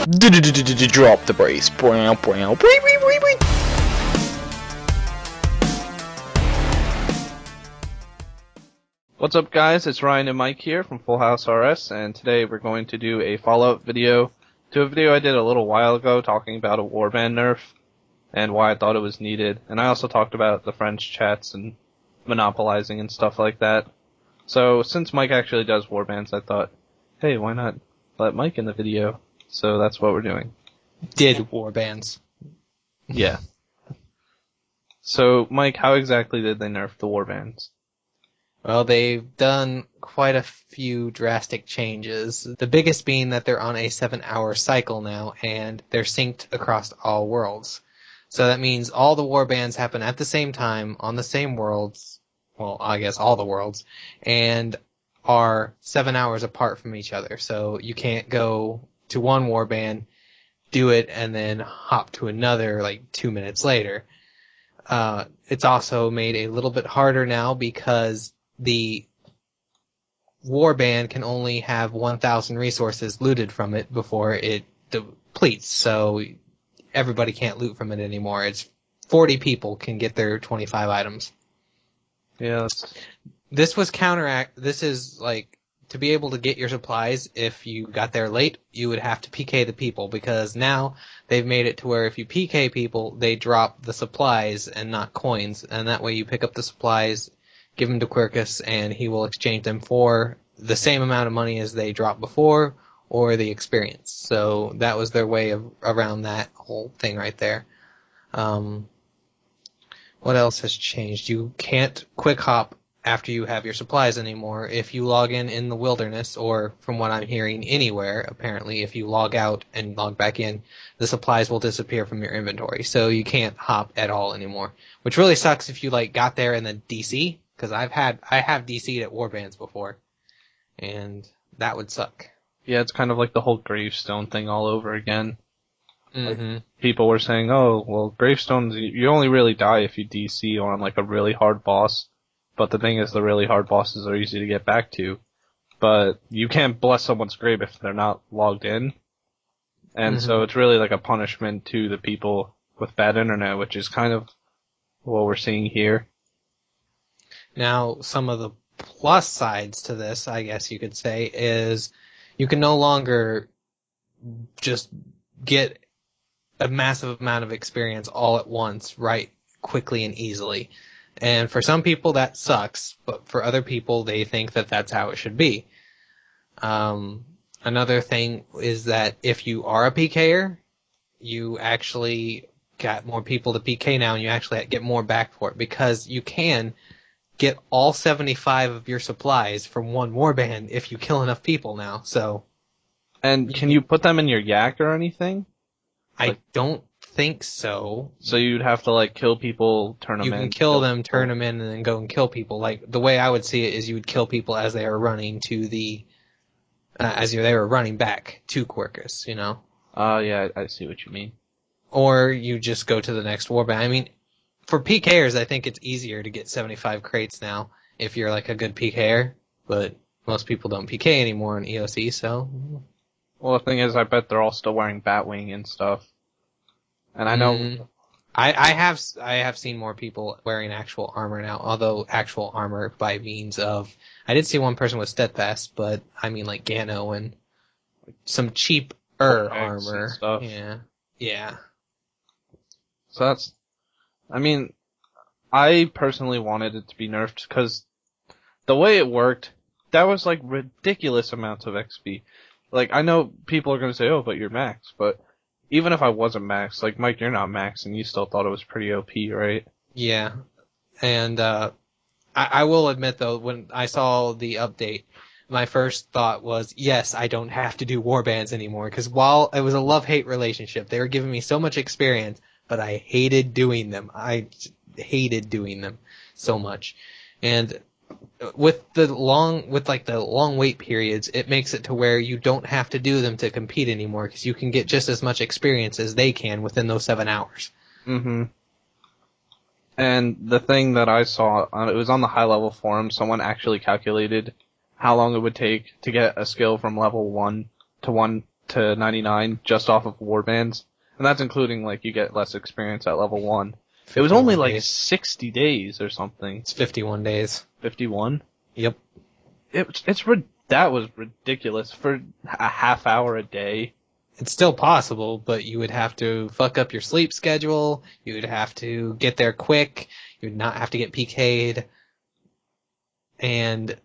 Drop the brace. What's up, guys? It's Ryan and Mike here from FullHouseRS, and today we're going to do a follow-up video to a video I did a little while ago talking about a Warband Nerf and why I thought it was needed. And I also talked about the French chats and monopolizing and stuff like that. So since Mike actually does Warbands, I thought, hey, why not let Mike in the video? So that's what we're doing. Did Warbands. Yeah. So, Mike, how exactly did they nerf the Warbands? Well, they've done quite a few drastic changes. The biggest being that they're on a 7-hour cycle now, and they're synced across all worlds. So that means all the warbands happen at the same time, on the same worlds, well, I guess all the worlds, and are 7 hours apart from each other. So you can't go to one warband, do it, and then hop to another like 2 minutes later. It's also made a little bit harder now because the warband can only have 1,000 resources looted from it before it depletes, so everybody can't loot from it anymore. It's 40 people can get their 25 items. Yeah. This is like, to be able to get your supplies, if you got there late, you would have to PK the people, because now they've made it to where if you PK people, they drop the supplies and not coins, and that way you pick up the supplies, give them to Quirkus, and he will exchange them for the same amount of money as they dropped before, or the experience. So that was their way of around that whole thing right there. What else has changed? You can't quick hop after you have your supplies anymore. If you log in the wilderness, or from what I'm hearing anywhere, apparently if you log out and log back in, the supplies will disappear from your inventory. So you can't hop at all anymore, which really sucks if you like got there and then DC. Because I have DC'd at Warbands before, and that would suck. Yeah, it's kind of like the whole gravestone thing all over again. Mm-hmm. Like, people were saying, oh, well, gravestones, you only really die if you DC on like a really hard boss. But the thing is, the really hard bosses are easy to get back to. But you can't bless someone's grave if they're not logged in. And so it's really like a punishment to the people with bad internet, which is kind of what we're seeing here. Now, some of the plus sides to this, I guess you could say, is you can no longer just get a massive amount of experience all at once, right, quickly and easily. And for some people that sucks, but for other people they think that that's how it should be. Another thing is that if you are a PKer, you actually got more people to PK now, and you actually get more back for it, because you can get all 75 of your supplies from one warband if you kill enough people now. So, and can you put them in your yak or anything? I don't think so. So you'd have to like kill people, turn them in. You can kill them, turn them in, and then go and kill people. Like, the way I would see it is you would kill people as they are running to the, they were running back to Quirkus, you know? Yeah, I see what you mean. Or you just go to the next warband. I mean, for PKers, I think it's easier to get 75 crates now if you're like a good PKer, but most people don't PK anymore in EOC, so. Well, the thing is, I bet they're all still wearing Batwing and stuff. And I know. I have seen more people wearing actual armor now, although actual armor by means of, I did see one person with Steadfast, but I mean like Gano and some cheaper armor. Stuff. Yeah. So that's, I mean, I personally wanted it to be nerfed because the way it worked, that was like ridiculous amounts of XP. Like, I know people are going to say, oh, but you're max, but even if I wasn't max, like, Mike, you're not max, and you still thought it was pretty OP, right? Yeah. And, I will admit though, when I saw the update, my first thought was, yes, I don't have to do warbands anymore, because while it was a love-hate relationship, they were giving me so much experience, but I hated doing them. I hated doing them so much. And with the long wait periods, it makes it to where you don't have to do them to compete anymore, because you can get just as much experience as they can within those 7 hours. Mm-hmm. And the thing that I saw, it was on the high-level forum, someone actually calculated how long it would take to get a skill from level 1 to to 99 just off of warbands, and that's including like you get less experience at level 1. It was only like 60 days or something. It's 51 days. 51? Yep. That was ridiculous for a half hour a day. It's still possible, but you would have to fuck up your sleep schedule. You would have to get there quick. You would not have to get PK'd. And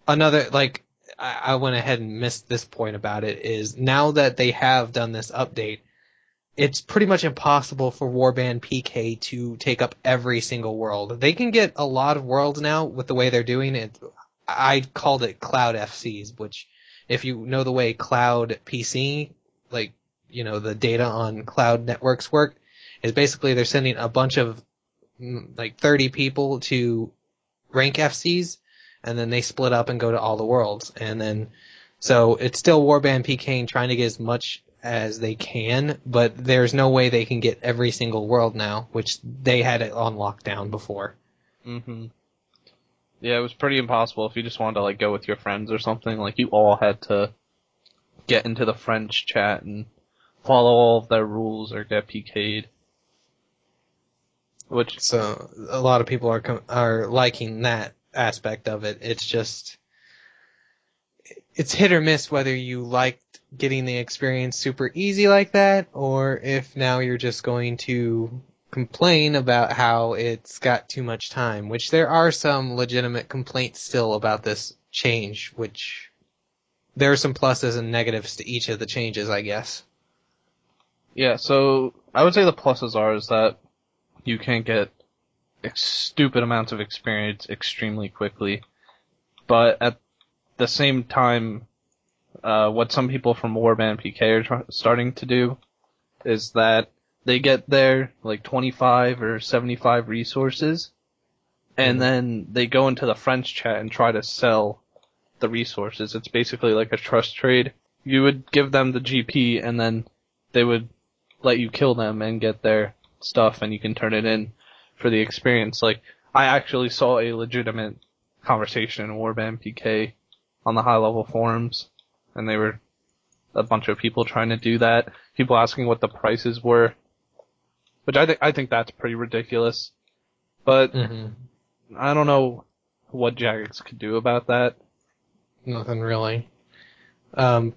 another, like, I went ahead and missed this point about it, is now that they have done this update, it's pretty much impossible for Warband PK to take up every single world. They can get a lot of worlds now with the way they're doing it. I called it Cloud FCs, which, if you know the way Cloud PC, like, you know, the data on cloud networks work, is basically they're sending a bunch of, like, 30 people to rank FCs, and then they split up and go to all the worlds. And then, so it's still Warband PKing, trying to get as much as they can, but there's no way they can get every single world now, which they had it on lockdown before. Mm-hmm. Yeah, it was pretty impossible if you just wanted to like go with your friends or something. Like you all had to get into the French chat and follow all of their rules or get PK'd. Which So a lot of people are liking that aspect of it. It's just, it's hit or miss whether you liked getting the experience super easy like that, or if now you're just going to complain about how it's got too much time, which there are some legitimate complaints still about this change, which there are some pluses and negatives to each of the changes, I guess. Yeah, so I would say the pluses are is that you can get stupid amounts of experience extremely quickly, but at the same time, what some people from Warband PK are starting to do is that they get their like 25 or 75 resources, and then they go into the French chat and try to sell the resources. It's basically like a trust trade. You would give them the GP, and then they would let you kill them and get their stuff, and you can turn it in for the experience. Like, I actually saw a legitimate conversation in Warband PK on the high-level forums, and they were a bunch of people trying to do that. People asking what the prices were, which I think that's pretty ridiculous. But I don't know what Jagex could do about that. Nothing really. An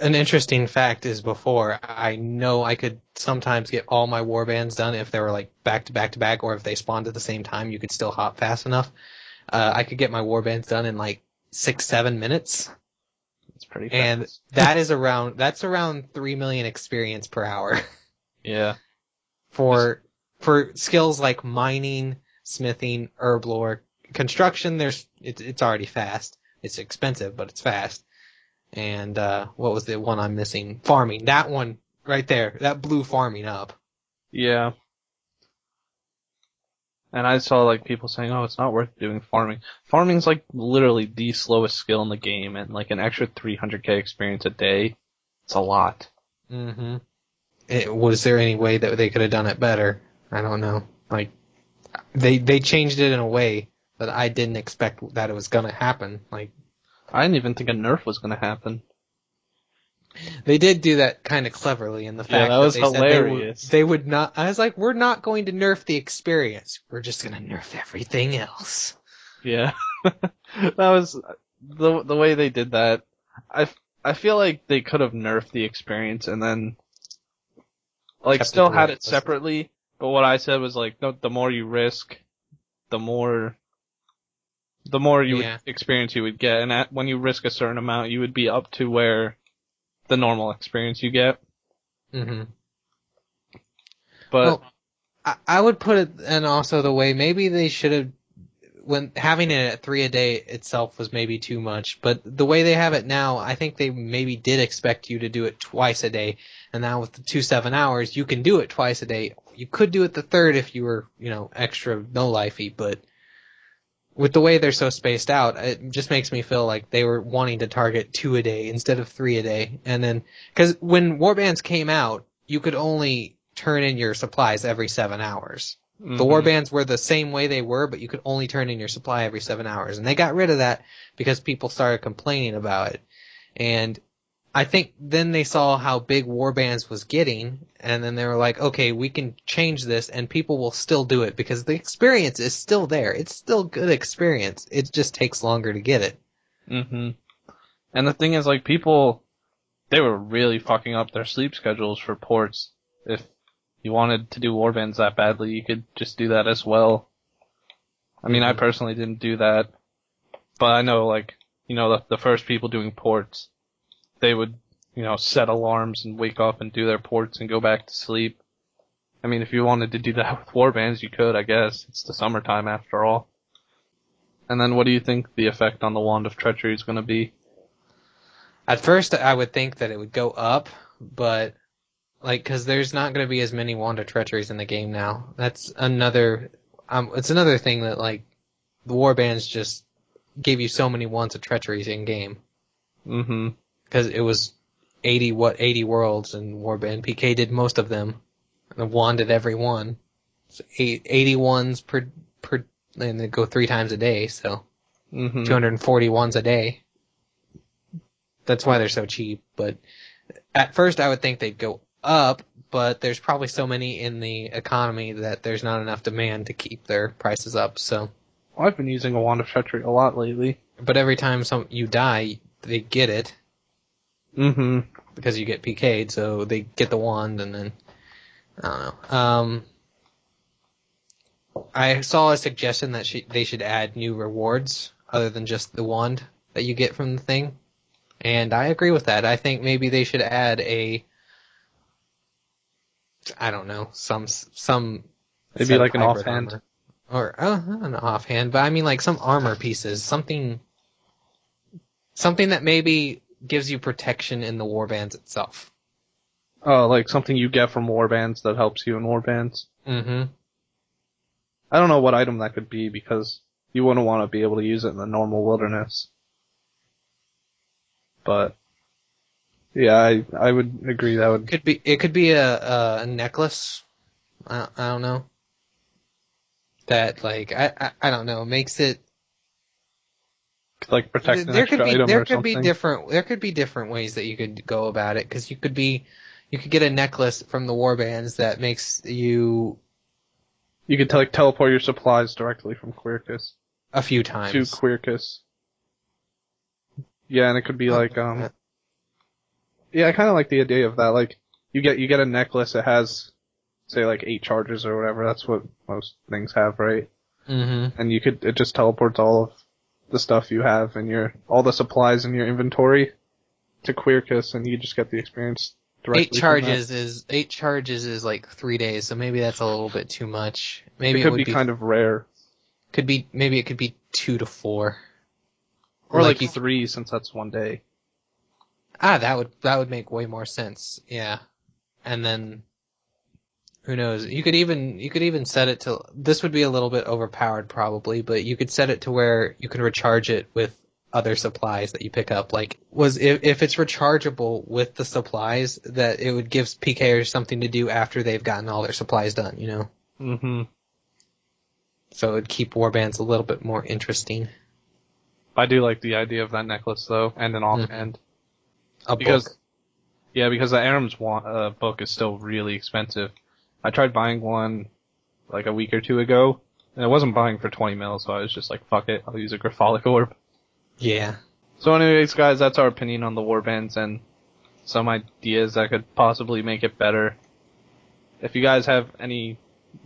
interesting fact is before, I know I could sometimes get all my warbands done if they were like back to back to back, or if they spawned at the same time, you could still hop fast enough. I could get my warbands done in like 6-7 minutes. It's pretty fast. And that's around 3 million experience per hour. Yeah. For skills like mining, smithing, herb lore, construction, it's already fast. It's expensive, but it's fast. And what was the one I'm missing? Farming. That one right there. That blew farming up. Yeah. And I saw like people saying, "Oh, it's not worth doing farming." Farming's like literally the slowest skill in the game, and like an extra 300k experience a day, it's a lot. Mm-hmm. Was there any way that they could have done it better? I don't know. Like, they changed it in a way that I didn't expect that it was gonna happen. Like, I didn't even think a nerf was gonna happen. They did do that kind of cleverly in the fact that was they hilarious. Said they would not. I was like, we're not going to nerf the experience. We're just going to nerf everything else. Yeah. That was the way they did that. I feel like they could have nerfed the experience and then like Kept still had it separately. But what I said was like, no, the more you risk, the more experience you would get. And when you risk a certain amount, you would be up to where the normal experience you get. Mm-hmm. But I would put it, and also the way maybe they should have, when having it at 3 a day itself was maybe too much, but the way they have it now, I think they maybe did expect you to do it twice a day, and now with the 2 7 hours, you can do it twice a day. You could do it the third if you were, extra no-lifey, but with the way they're so spaced out, it just makes me feel like they were wanting to target 2 a day instead of 3 a day. And then, because when warbands came out, you could only turn in your supplies every 7 hours. Mm-hmm. The warbands were the same way they were, but you could only turn in your supply every 7 hours. And they got rid of that because people started complaining about it. And I think then they saw how big Warbands was getting, and then they were like, okay, we can change this, and people will still do it, because the experience is still there. It's still good experience. It just takes longer to get it. Mm-hmm. And the thing is, like, people, they were really fucking up their sleep schedules for ports. If you wanted to do Warbands that badly, you could just do that as well. I mean, I personally didn't do that, but I know, like, you know, the first people doing ports, they would, you know, set alarms and wake up and do their ports and go back to sleep. I mean, if you wanted to do that with Warbands, you could, I guess. It's the summertime after all. And then what do you think the effect on the Wand of Treachery is going to be? At first, I would think that it would go up, but, like, because there's not going to be as many Wand of Treacheries in the game now. That's another, it's another thing that, like, the Warbands just gave you so many Wands of Treacheries in game. Mm-hmm. Because it was 80 worlds, and Warband PK did most of them. And Wand did every one. So 80 ones per, and they go 3 times a day, so 240 ones a day. That's why they're so cheap. But at first I would think they'd go up, but there's probably so many in the economy that there's not enough demand to keep their prices up, so. Well, I've been using a Wand of Treachery a lot lately. But every time you die, they get it. Mm-hmm. Because you get PK'd, so they get the wand, and then, I don't know. I saw a suggestion that they should add new rewards, other than just the wand that you get from the thing. And I agree with that. I think maybe they should add I don't know, some maybe like an offhand. Armor. Or, not an offhand, but I mean like some armor pieces. Something that maybe gives you protection in the warbands itself. Oh, like something you get from warbands that helps you in warbands? Mm-hmm. I don't know what item that could be, because you wouldn't want to be able to use it in the normal wilderness. But yeah, I would agree that would... It could be a necklace. I don't know. That, like, I don't know, makes it... Like protect an extra item or something? There could be different ways that you could go about it, because you could get a necklace from the warbands that makes you... You could teleport your supplies directly from Quercus. A few times. To Quercus. Yeah, and it could be yeah, I kind of like the idea of that. Like, you get a necklace that has, say, like 8 charges or whatever. That's what most things have, right? Mm-hmm. And it just teleports all of the stuff you have and all the supplies in your inventory to Quercus, and you just get the experience directly. 8 charges is like 3 days, so maybe that's a little bit too much. Maybe it could be kind of rare. Maybe it could be 2 to 4. Or like 3, since that's 1 day. That would make way more sense. Yeah. And then who knows? You could even set it to, this would be a little bit overpowered probably, but you could set it to where you can recharge it with other supplies that you pick up. Like, if it's rechargeable with the supplies, that it would give PKers something to do after they've gotten all their supplies done, you know? Mm-hmm. So it'd keep warbands a little bit more interesting. I do like the idea of that necklace, though, and an offhand. Book. Yeah, because the Aram's book is still really expensive. I tried buying one like a week or 2 ago, and I wasn't buying for 20 mil, so I was just like, fuck it, I'll use a Grapholic Orb. Yeah. So anyways, guys, that's our opinion on the warbands and some ideas that could possibly make it better. If you guys have any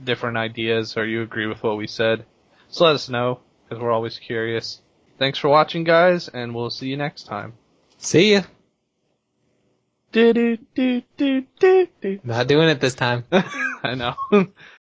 different ideas or you agree with what we said, just let us know, because we're always curious. Thanks for watching, guys, and we'll see you next time. See ya. Do do do do do do. Not doing it this time. I know.